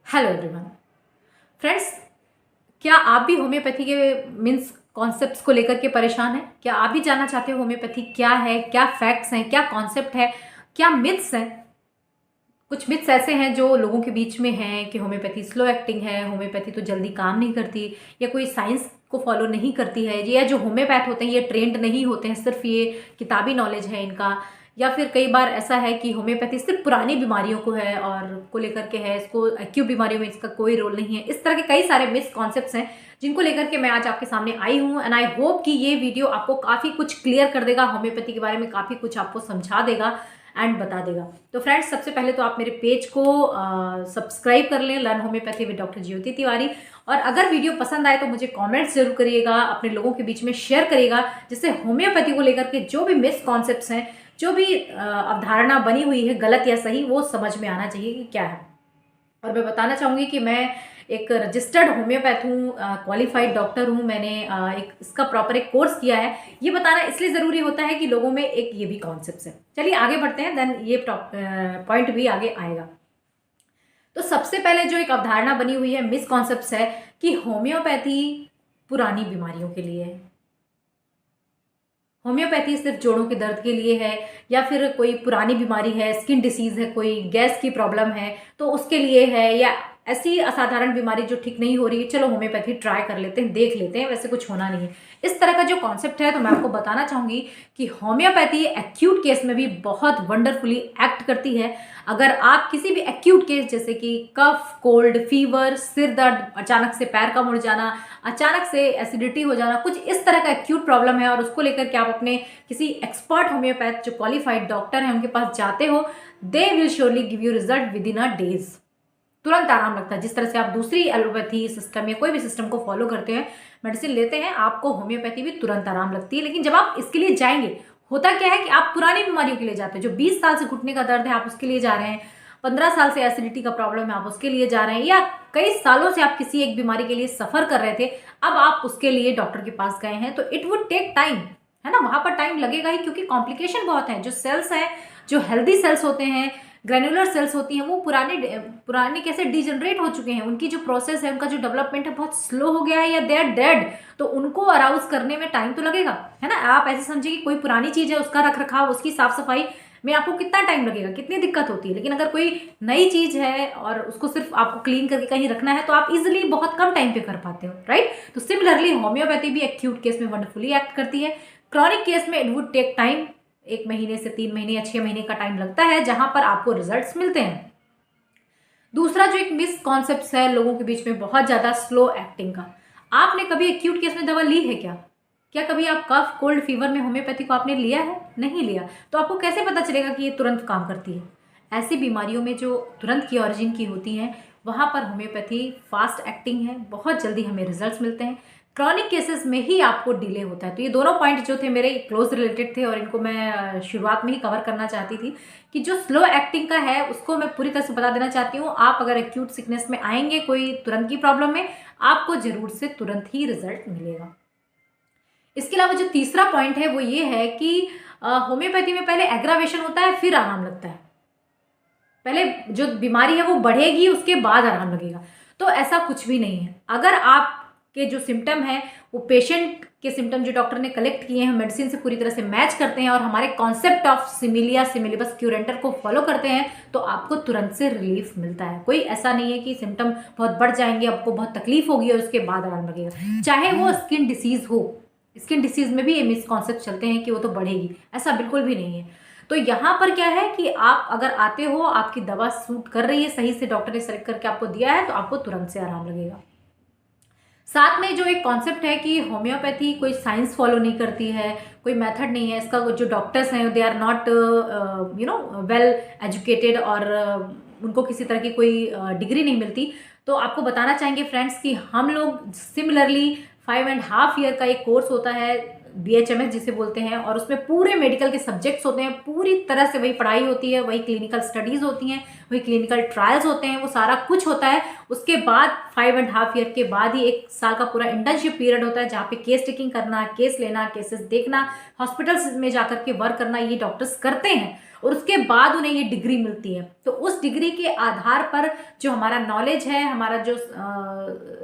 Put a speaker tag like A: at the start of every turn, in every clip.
A: Hello everyone friends, क्या आप भी होम्योपैथी के मीन्स कॉन्सेप्ट्स को लेकर के परेशान हैं? क्या आप भी जानना चाहते हो होम्योपैथी क्या है, क्या फैक्ट्स हैं, क्या कॉन्सेप्ट है, क्या मिथ्स हैं? कुछ मिथ्स ऐसे हैं जो लोगों के बीच में हैं कि होम्योपैथी स्लो एक्टिंग है, होम्योपैथी तो जल्दी काम नहीं करती, या कोई साइंस को फॉलो नहीं करती है, या जो होम्योपैथ होते हैं ये ट्रेंड नहीं होते हैं, सिर्फ ये किताबी नॉलेज है इनका। या फिर कई बार ऐसा है कि होम्योपैथी सिर्फ पुरानी बीमारियों को है और को लेकर के है, इसको एक्यूट बीमारियों में इसका कोई रोल नहीं है। इस तरह के कई सारे मिसकॉन्सेप्ट्स हैं जिनको लेकर के मैं आज आपके सामने आई हूँ, एंड आई होप कि ये वीडियो आपको काफ़ी कुछ क्लियर कर देगा, होम्योपैथी के बारे में काफ़ी कुछ आपको समझा देगा एंड बता देगा। तो फ्रेंड्स, सबसे पहले तो आप मेरे पेज को सब्सक्राइब कर लें, लर्न होम्योपैथी विद डॉक्टर ज्योति तिवारी। और अगर वीडियो पसंद आए तो मुझे कमेंट्स जरूर करिएगा, अपने लोगों के बीच में शेयर करिएगा, जिससे होम्योपैथी को लेकर के जो भी मिसकॉन्सेप्ट्स हैं, जो भी अवधारणा बनी हुई है गलत या सही, वो समझ में आना चाहिए कि क्या है। और मैं बताना चाहूँगी कि मैं एक रजिस्टर्ड होम्योपैथ हूँ, क्वालिफाइड डॉक्टर हूँ। मैंने एक इसका प्रॉपर एक कोर्स किया है। ये बताना इसलिए ज़रूरी होता है कि लोगों में एक ये भी कॉन्सेप्ट है। चलिए आगे बढ़ते हैं, देन ये पॉइंट भी आगे आएगा। तो सबसे पहले जो एक अवधारणा बनी हुई है, मिसकॉन्सेप्ट है कि होम्योपैथी पुरानी बीमारियों के लिए है, होम्योपैथी सिर्फ जोड़ों के दर्द के लिए है, या फिर कोई पुरानी बीमारी है, स्किन डिसीज है, कोई गैस की प्रॉब्लम है तो उसके लिए है, या ऐसी असाधारण बीमारी जो ठीक नहीं हो रही है, चलो होम्योपैथी ट्राई कर लेते हैं, देख लेते हैं, वैसे कुछ होना नहीं है। इस तरह का जो कॉन्सेप्ट है, तो मैं आपको बताना चाहूंगी कि होम्योपैथी एक्यूट केस में भी बहुत वंडरफुली एक्ट करती है। अगर आप किसी भी एक्यूट केस जैसे कि कफ, कोल्ड, फीवर, सिर दर्द, अचानक से पैर का मुड़ जाना, अचानक से एसिडिटी हो जाना, कुछ इस तरह का एक्यूट प्रॉब्लम है और उसको लेकर के आप अपने किसी एक्सपर्ट होम्योपैथ जो क्वालिफाइड डॉक्टर हैं उनके पास जाते हो, they will surely give you result with in a days. तुरंत आराम लगता है। जिस तरह से आप दूसरी एलोपैथी सिस्टम या कोई भी सिस्टम को फॉलो करते हैं, मेडिसिन लेते हैं, आपको होम्योपैथी भी तुरंत आराम लगती है। लेकिन जब आप इसके लिए जाएंगे, होता क्या है कि आप पुरानी बीमारियों के लिए जाते हैं। जो 20 साल से घुटने का दर्द है आप उसके लिए जा रहे हैं, 15 साल से एसिडिटी का प्रॉब्लम है आप उसके लिए जा रहे हैं, या कई सालों से आप किसी एक बीमारी के लिए सफर कर रहे थे, अब आप उसके लिए डॉक्टर के पास गए हैं, तो इट वुड टेक टाइम, है ना। वहां पर टाइम लगेगा ही, क्योंकि कॉम्प्लिकेशन बहुत है। जो सेल्स हैं, जो हेल्दी सेल्स होते हैं, ग्रेनुलर सेल्स होती हैं, वो पुराने कैसे डिजनरेट हो चुके हैं, उनकी जो प्रोसेस है, उनका जो डेवलपमेंट है बहुत स्लो हो गया है, या दे आर डेड, तो उनको अराउज करने में टाइम तो लगेगा, है ना। आप ऐसे समझिए कि कोई पुरानी चीज है, उसका रख रखाव, उसकी साफ सफाई में आपको कितना टाइम लगेगा, कितनी दिक्कत होती है। लेकिन अगर कोई नई चीज है और उसको सिर्फ आपको क्लीन करके कहीं रखना है, तो आप इजिली बहुत कम टाइम पे कर पाते हो, राइट। तो सिमिलरली होम्योपैथी भी एक्यूट केस में वंडरफुली एक्ट करती है। क्रॉनिक केस में इट वुड टेक टाइम, 1 महीने से 3 महीने या 6 महीने का टाइम लगता है, जहां पर आपको रिजल्ट्स मिलते हैं। दूसरा जो एक मिसकॉन्सेप्ट है लोगों के बीच में बहुत ज्यादा, स्लो एक्टिंग का। आपने कभी एक्यूट केस में दवा ली है क्या? क्या कभी आप कफ, कोल्ड, फीवर में होम्योपैथी को आपने लिया है? नहीं लिया। तो आपको कैसे पता चलेगा कि ये तुरंत काम करती है? ऐसी बीमारियों में जो तुरंत की ऑरिजिन की होती हैं, वहां पर होम्योपैथी फास्ट एक्टिंग है, बहुत जल्दी हमें रिजल्ट्स मिलते हैं। क्रॉनिक केसेस में ही आपको डिले होता है। तो ये दोनों पॉइंट जो थे मेरे क्लोज रिलेटेड थे, और इनको मैं शुरुआत में ही कवर करना चाहती थी कि जो स्लो एक्टिंग का है उसको मैं पूरी तरह से बता देना चाहती हूँ। आप अगर एक्यूट सिकनेस में आएंगे कोई तुरंत की प्रॉब्लम में, आपको जरूर से तुरंत ही रिजल्ट मिलेगा। इसके अलावा जो तीसरा पॉइंट है वो ये है कि होम्योपैथी में पहले एग्रावेशन होता है, फिर आराम लगता है। पहले जो बीमारी है वो बढ़ेगी, उसके बाद आराम लगेगा। तो ऐसा कुछ भी नहीं है। अगर आपके जो सिम्टम है वो पेशेंट के सिम्टम जो डॉक्टर ने कलेक्ट किए हैं मेडिसिन से पूरी तरह से मैच करते हैं, और हमारे कॉन्सेप्ट ऑफ सिमिलिया सिमिलिबस क्यूरेंटर को फॉलो करते हैं, तो आपको तुरंत से रिलीफ मिलता है। कोई ऐसा नहीं है कि सिम्टम बहुत बढ़ जाएंगे, आपको बहुत तकलीफ होगी और उसके बाद आराम लगेगा। चाहे वो स्किन डिसीज हो, स्किन डिसीज में भी ये मिसकॉन्सेप्ट चलते हैं कि वो तो बढ़ेगी, ऐसा बिल्कुल भी नहीं है। तो यहाँ पर क्या है कि आप अगर आते हो, आपकी दवा सूट कर रही है, सही से डॉक्टर ने सेलेक्ट करके आपको दिया है, तो आपको तुरंत से आराम लगेगा। साथ में जो एक कॉन्सेप्ट है कि होम्योपैथी कोई साइंस फॉलो नहीं करती है, कोई मेथड नहीं है इसका, जो डॉक्टर्स हैं they are not well educated, और उनको किसी तरह की कोई डिग्री नहीं मिलती। तो आपको बताना चाहेंगे फ्रेंड्स कि हम लोग सिमिलरली 5.5 ईयर का एक कोर्स होता है, BHMS जिसे बोलते हैं, और उसमें पूरे मेडिकल के सब्जेक्ट्स होते हैं, पूरी तरह से वही पढ़ाई होती है, वही क्लिनिकल स्टडीज होती हैं, वही क्लिनिकल ट्रायल्स होते हैं, वो सारा कुछ होता है। उसके बाद 5.5 ईयर के बाद ही 1 साल का पूरा इंटर्नशिप पीरियड होता है, जहाँ पे केस टेकिंग करना, केस लेना, केसेस देखना, हॉस्पिटल्स में जाकर के वर्क करना, ये डॉक्टर्स करते हैं। और उसके बाद उन्हें ये डिग्री मिलती है। तो उस डिग्री के आधार पर जो हमारा नॉलेज है, हमारा जो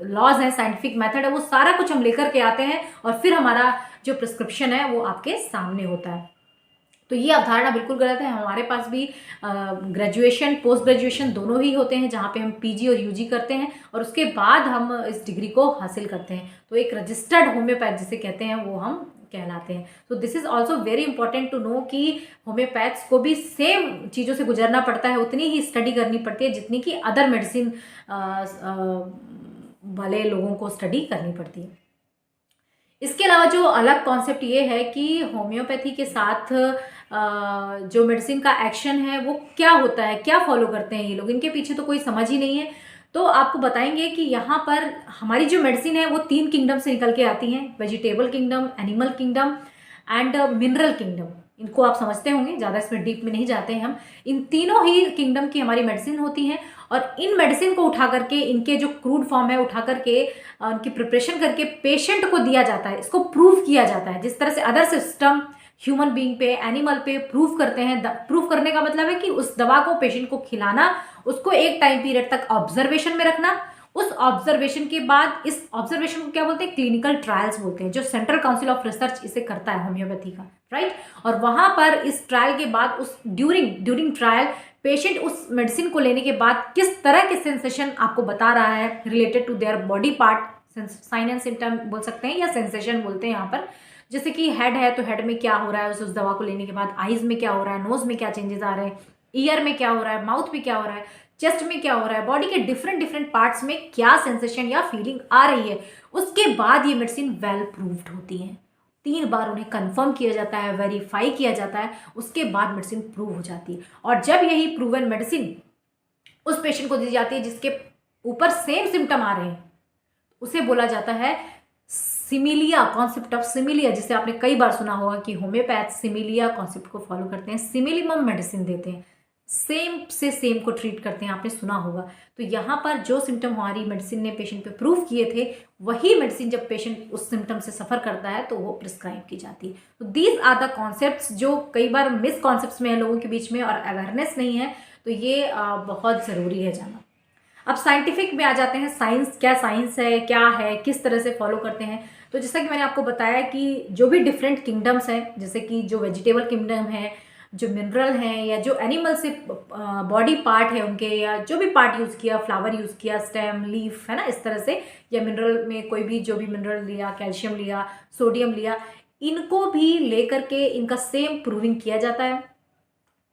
A: लॉज है, साइंटिफिक मेथड है, वो सारा कुछ हम लेकर के आते हैं और फिर हमारा जो प्रिस्क्रिप्शन है वो आपके सामने होता है। तो ये अवधारणा बिल्कुल गलत है। हमारे पास भी ग्रेजुएशन, पोस्ट ग्रेजुएशन दोनों ही होते हैं, जहाँ पे हम पीजी और यूजी करते हैं और उसके बाद हम इस डिग्री को हासिल करते हैं। तो एक रजिस्टर्ड होम्योपैथ जिसे कहते हैं वो हम कहलाते हैं। तो this is also very important to know कि होम्योपैथ्स को भी सेम चीज़ों से गुजरना पड़ता है, उतनी ही स्टडी करनी पड़ती है जितनी कि अदर मेडिसिन वाले लोगों को स्टडी करनी पड़ती है। इसके अलावा जो अलग कॉन्सेप्ट ये है कि होम्योपैथी के साथ जो मेडिसिन का एक्शन है वो क्या होता है, क्या फॉलो करते हैं ये लोग, इनके पीछे तो कोई समझ ही नहीं है। तो आपको बताएंगे कि यहाँ पर हमारी जो मेडिसिन है वो 3 किंगडम से निकल के आती हैं, vegetable kingdom, animal kingdom and mineral kingdom. इनको आप समझते होंगे, ज़्यादा इसमें डीप में नहीं जाते हैं हम। इन तीनों ही किंगडम की हमारी मेडिसिन होती हैं और इन मेडिसिन को उठा करके, इनके जो क्रूड फॉर्म है उठा करके उनकी प्रिपरेशन करके पेशेंट को दिया जाता है। इसको प्रूव किया जाता है, जिस तरह से अदर सिस्टम ह्यूमन बीइंग पे, एनिमल पे प्रूव करते हैं। प्रूव करने का मतलब है कि उस दवा को पेशेंट को खिलाना, उसको एक टाइम पीरियड तक ऑब्जर्वेशन में रखना, उस ऑब्जर्वेशन के बाद, इस ऑब्जर्वेशन को क्या बोलते हैं, क्लिनिकल ट्रायल्स बोलते हैं, जो सेंट्रल काउंसिल ऑफ रिसर्च इसे करता है होम्योपैथी का, राइट। और वहां पर इस ट्रायल के बाद, उस ड्यूरिंग ट्रायल पेशेंट उस मेडिसिन को लेने के बाद किस तरह के सेंसेशन आपको बता रहा है related to their body part, sign and symptom बोल सकते हैं या सेंसेशन बोलते हैं यहाँ पर। जैसे कि हेड है तो हेड में क्या हो रहा है उस दवा को लेने के बाद, आईज में क्या हो रहा है, नोज में क्या चेंजेस आ रहे हैं, ईयर में क्या हो रहा है, माउथ में क्या हो रहा है, चेस्ट में क्या हो रहा है, बॉडी के डिफरेंट पार्ट्स में क्या सेंसेशन या फीलिंग आ रही है, उसके बाद ये मेडिसिन वेल प्रूव्ड होती है। 3 बार उन्हें कंफर्म किया जाता है, वेरीफाई किया जाता है, उसके बाद मेडिसिन प्रूव हो जाती है। और जब यही प्रूवन मेडिसिन उस पेशेंट को दी जाती है जिसके ऊपर सेम सिम्टम आ रहे हैं, उसे बोला जाता है सिमिलिया, कॉन्सेप्ट ऑफ सिमिलिया, जिसे आपने कई बार सुना होगा कि होम्योपैथ सिमिलिया कॉन्सेप्ट को फॉलो करते हैं, सिमिलिमम मेडिसिन देते हैं, सेम से सेम को ट्रीट करते हैं, आपने सुना होगा। तो यहाँ पर जो सिम्टम हमारी मेडिसिन ने पेशेंट पे प्रूव किए थे, वही मेडिसिन जब पेशेंट उस सिम्टम से सफ़र करता है तो वो प्रिस्क्राइब की जाती है। तो दीज आर द कॉन्सेप्ट्स जो कई बार मिस कॉन्सेप्ट्स में है लोगों के बीच में और अवेयरनेस नहीं है, तो ये बहुत ज़रूरी है जाना। अब साइंटिफिक में आ जाते हैं, साइंस क्या, साइंस है क्या है, किस तरह से फॉलो करते हैं। तो जैसा कि मैंने आपको बताया कि जो भी डिफरेंट किंगडम्स हैं, जैसे कि जो वेजिटेबल किंगडम है, जो मिनरल हैं, या जो एनिमल से बॉडी पार्ट है उनके, या जो भी पार्ट यूज़ किया, फ्लावर यूज़ किया, स्टेम, लीफ, है ना, इस तरह से, या मिनरल में कोई भी जो भी मिनरल लिया, कैल्शियम लिया, सोडियम लिया, इनको भी लेकर के इनका सेम प्रूविंग किया जाता है।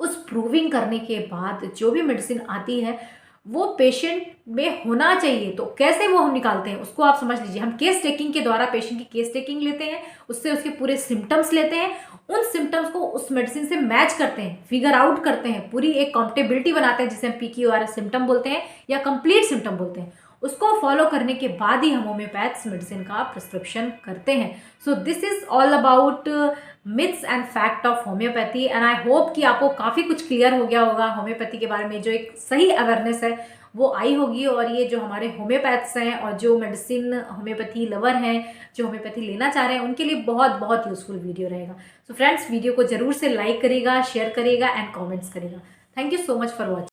A: उस प्रूविंग करने के बाद जो भी मेडिसिन आती है वो पेशेंट में होना चाहिए। तो कैसे वो हम निकालते हैं उसको आप समझ लीजिए। हम केस टेकिंग के द्वारा पेशेंट की केस टेकिंग लेते हैं, उससे उसके पूरे सिम्टम्स लेते हैं, उन सिम्टम्स को उस मेडिसिन से मैच करते हैं, फिगर आउट करते हैं, पूरी एक कॉम्पेटेबिलिटी बनाते हैं, जिसे हम PQRS सिम्टम बोलते हैं या कंप्लीट सिम्टम बोलते हैं। उसको फॉलो करने के बाद ही हम होम्योपैथ्स मेडिसिन का प्रिस्क्रिप्शन करते हैं। So this is all about myths and fact of homeopathy, and I hope कि आपको काफ़ी कुछ क्लियर हो गया होगा होम्योपैथी के बारे में, जो एक सही अवेयरनेस है वो आई होगी। और ये जो हमारे होम्योपैथ्स हैं और जो मेडिसिन होम्योपैथी लवर हैं, जो होम्योपैथी लेना चाह रहे हैं, उनके लिए बहुत बहुत यूजफुल वीडियो रहेगा। सो फ्रेंड्स, वीडियो को जरूर से लाइक करिएगा, शेयर करिएगा एंड कॉमेंट्स करिएगा। Thank you so much for watching.